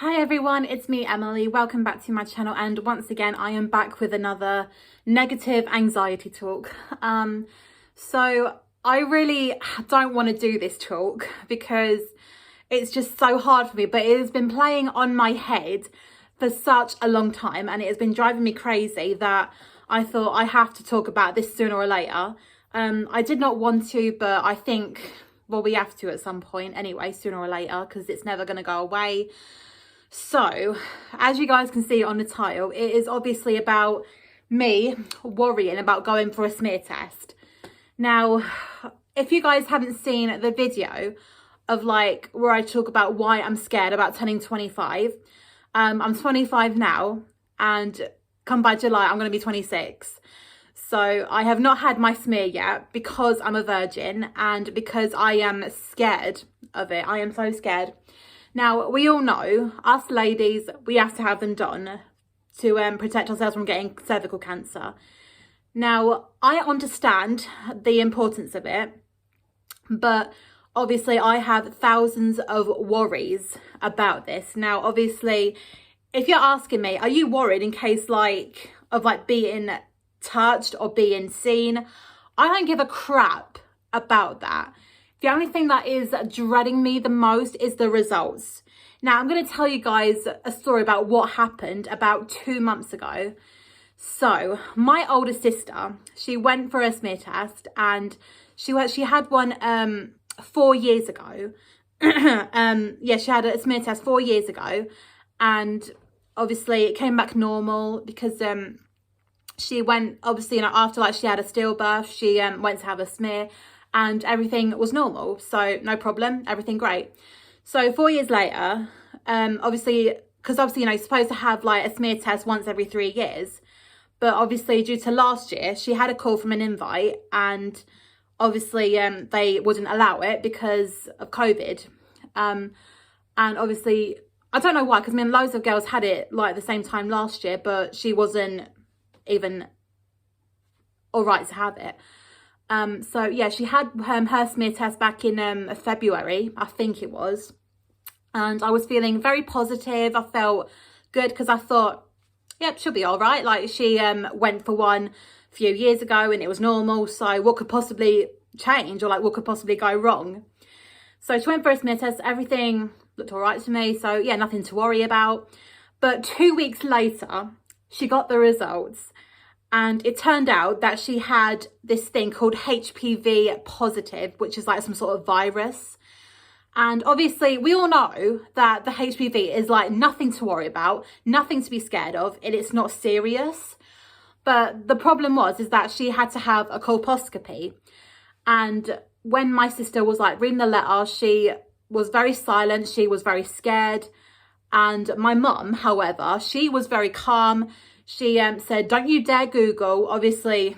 Hi everyone, it's me Emily. Welcome back to my channel, and once again I am back with another negative anxiety talk. So I really don't want to do this talk because it's just so hard for me, but it has been playing on my head for such a long time and it has been driving me crazy that I thought I have to talk about this sooner or later. I did not want to, but I think, well, we have to at some point anyway, sooner or later, because it's never going to go away. So, as you guys can see on the title, it is obviously about me worrying about going for a smear test. Now, if you guys haven't seen the video of like where I talk about why I'm scared about turning 25, I'm 25 now, and come by July, I'm going to be 26. So I have not had my smear yet because I'm a virgin and because I am scared of it. I am so scared. Now, we all know, us ladies, we have to have them done to protect ourselves from getting cervical cancer. Now, I understand the importance of it, but obviously I have thousands of worries about this. Now, obviously, if you're asking me, are you worried in case of being touched or being seen? I don't give a crap about that. The only thing that is dreading me the most is the results. Now, I'm going to tell you guys a story about what happened about 2 months ago. So, my older sister, she went for a smear test and she had one 4 years ago. Yeah, she had a smear test 4 years ago, and obviously it came back normal because she went, obviously, after she had a stillbirth, she went to have a smear and everything was normal. So no problem, everything great. So 4 years later, obviously, you're supposed to have a smear test once every 3 years. But obviously due to last year, she had a call from an invite and obviously they wouldn't allow it because of COVID. And obviously, I don't know why, because loads of girls had it the same time last year, but she wasn't even all right to have it. So yeah, she had her smear test back in February, I think it was. And I was feeling very positive. I felt good because I thought, yep, she'll be all right. She went for one a few years ago and it was normal. So what could possibly change, or what could possibly go wrong? So she went for a smear test. Everything looked all right to me. So yeah, nothing to worry about. But 2 weeks later, she got the results. And it turned out that she had this thing called HPV positive, which is some sort of virus. And obviously, we all know that the HPV is nothing to worry about, nothing to be scared of, and it's not serious. But the problem is that she had to have a colposcopy. And when my sister was reading the letter, she was very silent, she was very scared. And my mum, however, she was very calm. She said, don't you dare Google, obviously,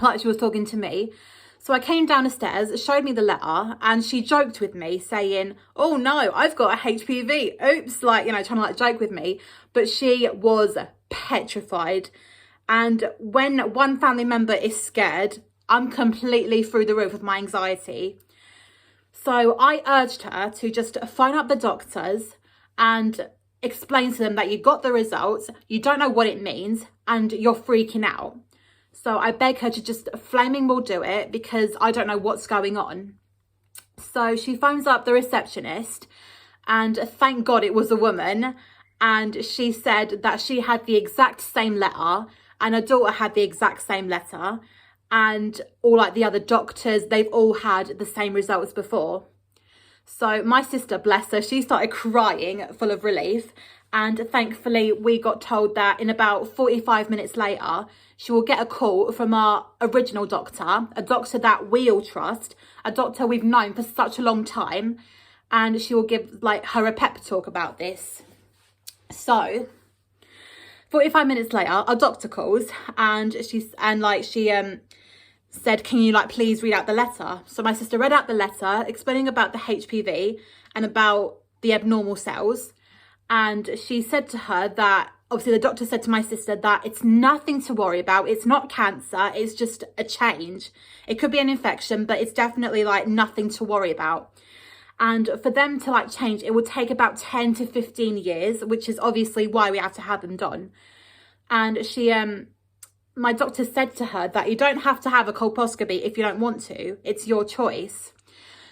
like she was talking to me. So I came down the stairs, showed me the letter, and she joked with me saying, oh no, I've got a HPV. Oops, trying to joke with me. But she was petrified. And when one family member is scared, I'm completely through the roof with my anxiety. So I urged her to just phone up the doctors and explain to them that you got the results, you don't know what it means, and you're freaking out. So I beg her to just flaming well do it because I don't know what's going on. So she phones up the receptionist, and thank God it was a woman, and she said that she had the exact same letter and her daughter had the exact same letter, and all the other doctors, they've all had the same results before. So my sister, bless her, she started crying full of relief. And thankfully, we got told that in about 45 minutes later, she will get a call from our original doctor, a doctor that we all trust, a doctor we've known for such a long time. And she will give her a pep talk about this. So 45 minutes later, our doctor calls and she said, can you please read out the letter? So my sister read out the letter explaining about the HPV and about the abnormal cells. And she said to her that, obviously the doctor said to my sister that it's nothing to worry about. It's not cancer. It's just a change. It could be an infection, but it's definitely nothing to worry about. And for them to like change, it would take about 10 to 15 years, which is obviously why we have to have them done. And my doctor said to her that you don't have to have a colposcopy if you don't want to. It's your choice.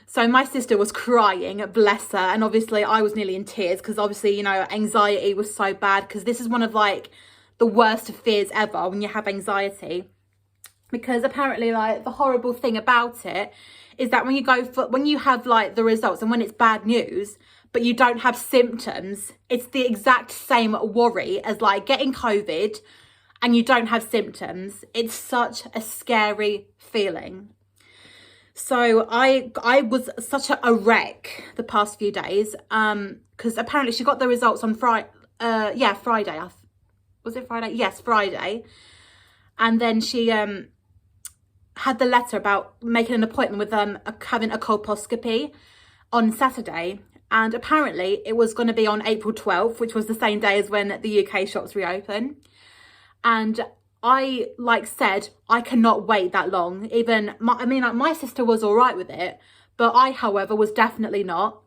So my sister was crying, bless her. And obviously I was nearly in tears because obviously, you know, anxiety was so bad, because this is one of like the worst of fears ever when you have anxiety. Because apparently like the horrible thing about it is that when you have like the results and when it's bad news, but you don't have symptoms, it's the exact same worry as like getting COVID and you don't have symptoms. It's such a scary feeling. So I was such a wreck the past few days, because apparently she got the results on Friday. Was it Friday? Yes, Friday. And then she had the letter about making an appointment with having a colposcopy on Saturday. And apparently it was going to be on April 12th, which was the same day as when the UK shops reopen. And I said, I cannot wait that long. Even, my sister was all right with it, but I, however, was definitely not.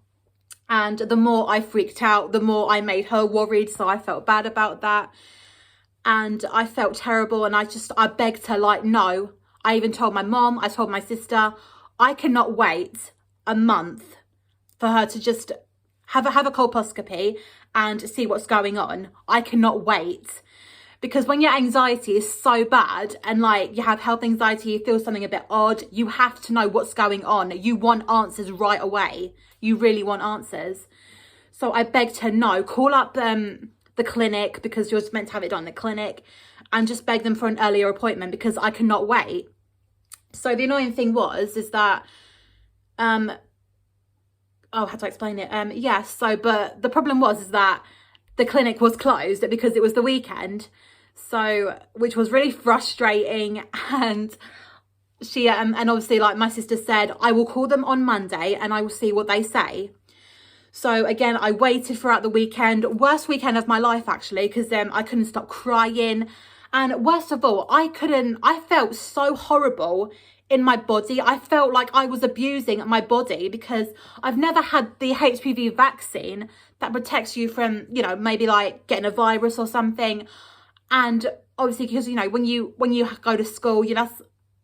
And the more I freaked out, the more I made her worried. So I felt bad about that. And I felt terrible. And I begged her, like, no. I even told my mom, I told my sister, I cannot wait a month for her to just have a colposcopy and see what's going on. I cannot wait. Because when your anxiety is so bad and like you have health anxiety, you feel something a bit odd, you have to know what's going on. You want answers right away. You really want answers. So I begged her, no, call up the clinic, because you're meant to have it done in the clinic, and just beg them for an earlier appointment because I cannot wait. So the annoying thing is that, how do I explain it? But the problem is that the clinic was closed because it was the weekend. So, which was really frustrating. And she, and obviously like my sister said, I will call them on Monday and I will see what they say. So again, I waited throughout the weekend, worst weekend of my life actually, because I couldn't stop crying. And worst of all, I felt so horrible in my body. I felt like I was abusing my body because I've never had the HPV vaccine that protects you from, you know, maybe like getting a virus or something. And obviously, because, you know, when you go to school,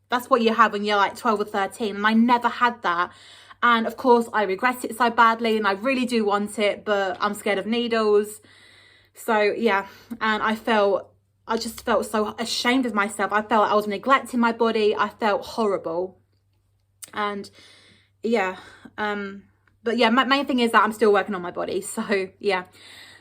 that's what you have when you're like 12 or 13. And I never had that. And of course, I regret it so badly and I really do want it, but I'm scared of needles. So yeah, and I just felt so ashamed of myself. I felt like I was neglecting my body. I felt horrible. And yeah, but yeah, my main thing is that I'm still working on my body. So yeah.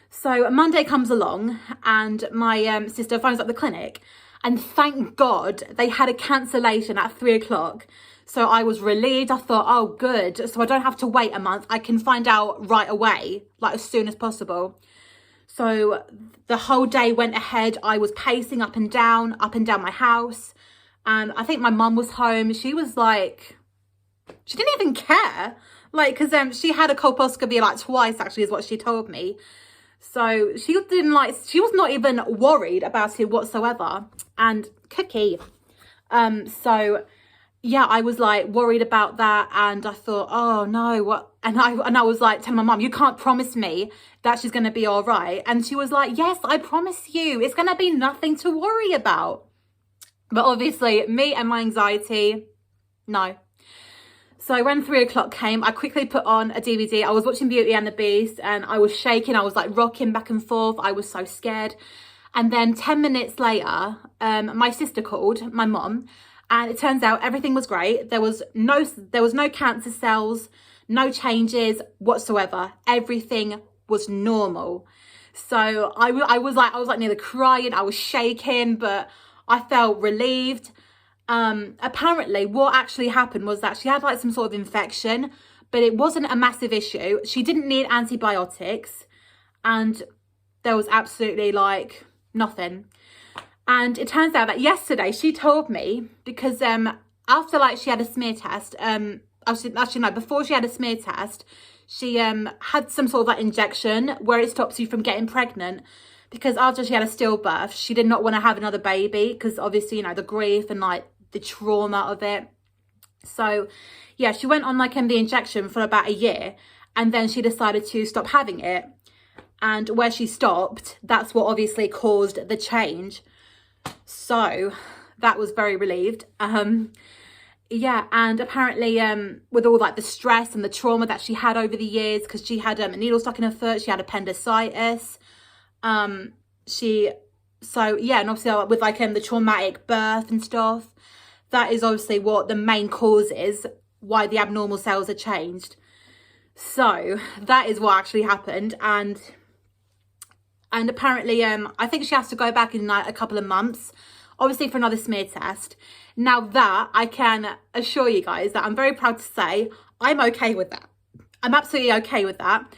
So Monday comes along and my sister phones up the clinic, and thank God they had a cancellation at 3 o'clock. So I was relieved. I thought, oh, good. So I don't have to wait a month. I can find out right away, like as soon as possible. So the whole day went ahead. I was pacing up and down my house. And I think my mum was home. She was like, she didn't even care. Like, because she had a colposcopy like twice, actually, is what she told me. So she was not even worried about it whatsoever. And Cookie. So yeah, I was like worried about that, and I thought, oh no, what? And I was like telling my mum, you can't promise me that she's going to be all right. And she was like, yes, I promise you, it's going to be nothing to worry about. But obviously me and my anxiety, no. So when 3 o'clock came, I quickly put on a DVD. I was watching Beauty and the Beast and I was shaking. I was like rocking back and forth. I was so scared. And then 10 minutes later, my sister called, my mom, and it turns out everything was great. There was no cancer cells, no changes whatsoever. Everything was normal. So I was like nearly crying. I was shaking, but I felt relieved. Apparently what actually happened was that she had like some sort of infection, but it wasn't a massive issue. She didn't need antibiotics, and there was absolutely like nothing. And it turns out that yesterday she told me, because after like she had a smear test, actually no, before she had a smear test, she had some sort of like injection where it stops you from getting pregnant, because after she had a stillbirth, she did not want to have another baby because obviously, you know, the grief and like the trauma of it. So yeah, she went on like the injection for about a year, and then she decided to stop having it. And where she stopped, that's what obviously caused the change. So that was very relieved. Yeah, and apparently with all like the stress and the trauma that she had over the years, because she had a needle stuck in her foot, she had appendicitis. So yeah, and obviously with like the traumatic birth and stuff, that is obviously what the main cause is, why the abnormal cells are changed. So that is what actually happened. And apparently I think she has to go back in like a couple of months, obviously for another smear test. Now that I can assure you guys that I'm very proud to say I'm okay with that. I'm absolutely okay with that,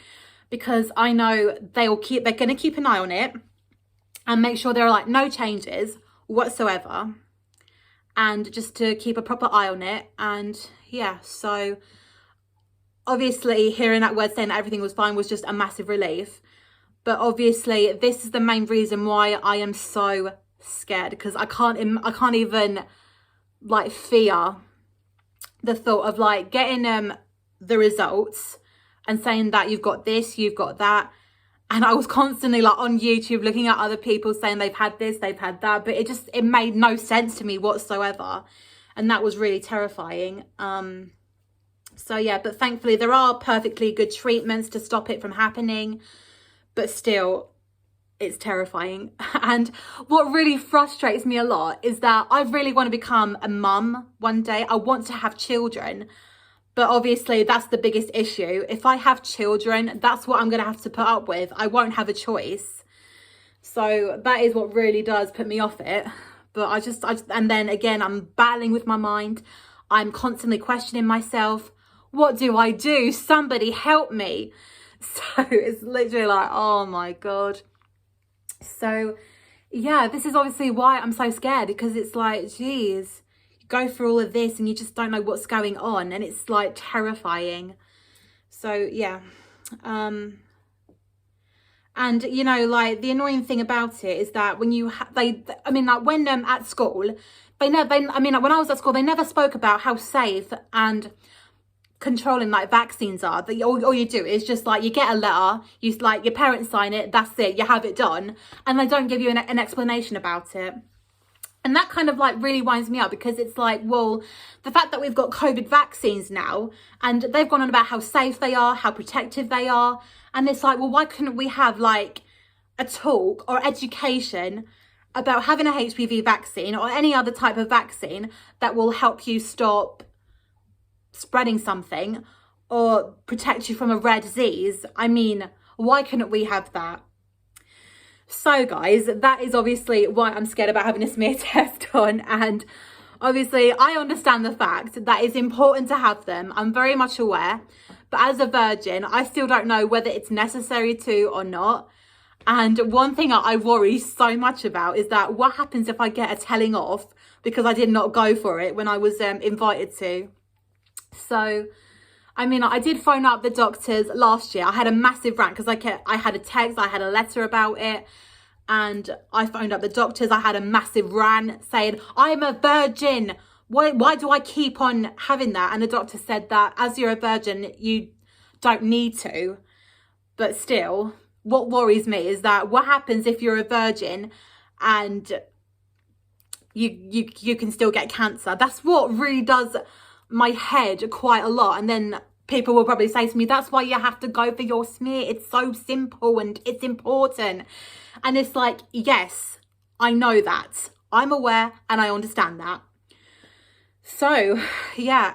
because I know they're going to keep an eye on it and make sure there are like no changes whatsoever, and just to keep a proper eye on it. And yeah, so obviously hearing that word saying that everything was fine was just a massive relief. But obviously this is the main reason why I am so scared, because I can't even like fear the thought of like getting the results and saying that you've got this, you've got that. And I was constantly like on YouTube looking at other people saying they've had this, they've had that, but it made no sense to me whatsoever. And that was really terrifying. So yeah, but thankfully there are perfectly good treatments to stop it from happening, but still it's terrifying. And what really frustrates me a lot is that I really want to become a mum one day. I want to have children. But obviously that's the biggest issue. If I have children, that's what I'm going to have to put up with. I won't have a choice. So that is what really does put me off it. But and then again, I'm battling with my mind. I'm constantly questioning myself. What do I do? Somebody help me. So it's literally like, oh my God. So yeah, this is obviously why I'm so scared, because it's like, geez, go through all of this and you just don't know what's going on, and it's like terrifying. So yeah, and you know, like the annoying thing about it is that when you when at school when I was at school, they never spoke about how safe and controlling like vaccines are. That all you do is just like, you get a letter, you like, your parents sign it, that's it, you have it done, and they don't give you an explanation about it. And that kind of like really winds me up, because it's like, well, the fact that we've got COVID vaccines now and they've gone on about how safe they are, how protective they are, and it's like, well, why couldn't we have like a talk or education about having a HPV vaccine or any other type of vaccine that will help you stop spreading something or protect you from a rare disease? I mean, why couldn't we have that? So guys, that is obviously why I'm scared about having a smear test on. And obviously I understand the fact that it's important to have them. I'm very much aware, but as a virgin, I still don't know whether it's necessary to or not. And one thing I worry so much about is that what happens if I get a telling off because I did not go for it when I was invited to. So, I mean, I did phone up the doctors last year. I had a massive rant because I had a text, I had a letter about it, and I phoned up the doctors. I had a massive rant saying, I'm a virgin. Why do I keep on having that? And the doctor said that as you're a virgin, you don't need to. But still, what worries me is that what happens if you're a virgin and you can still get cancer? That's what really does my head quite a lot. And then people will probably say to me, that's why you have to go for your smear, it's so simple and it's important. And it's like, yes, I know that, I'm aware and I understand that. So yeah,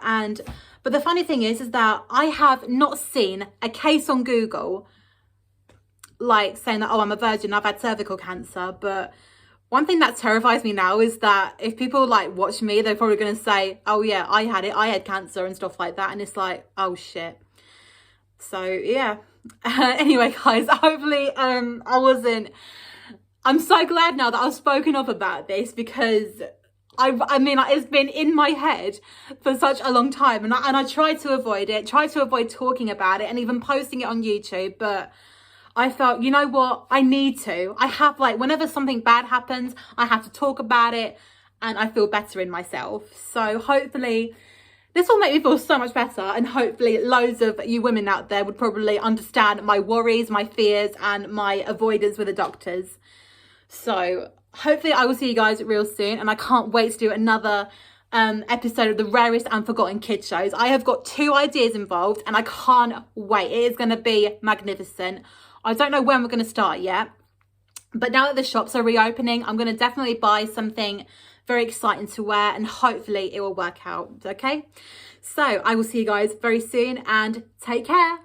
but the funny thing is that I have not seen a case on Google like saying that, oh, I'm a virgin, I've had cervical cancer. But one thing that terrifies me now is that if people like watch me, they're probably going to say, oh yeah, I had cancer and stuff like that. And it's like, oh shit. So yeah. Anyway, guys, hopefully I'm so glad now that I've spoken up about this, because I mean, it's been in my head for such a long time, and I tried to avoid it, tried to avoid talking about it and even posting it on YouTube, but I felt, you know what, I need to. I have, like, whenever something bad happens, I have to talk about it and I feel better in myself. So hopefully This will make me feel so much better, and hopefully loads of you women out there would probably understand my worries, my fears, and my avoidance with the doctors. So hopefully I will see you guys real soon, and I can't wait to do another episode of the rarest and forgotten kids shows. I have got 2 ideas involved and I can't wait. It is going to be magnificent. I don't know when we're going to start yet, but now that the shops are reopening, I'm going to definitely buy something very exciting to wear, and hopefully it will work out. Okay, so I will see you guys very soon, and take care.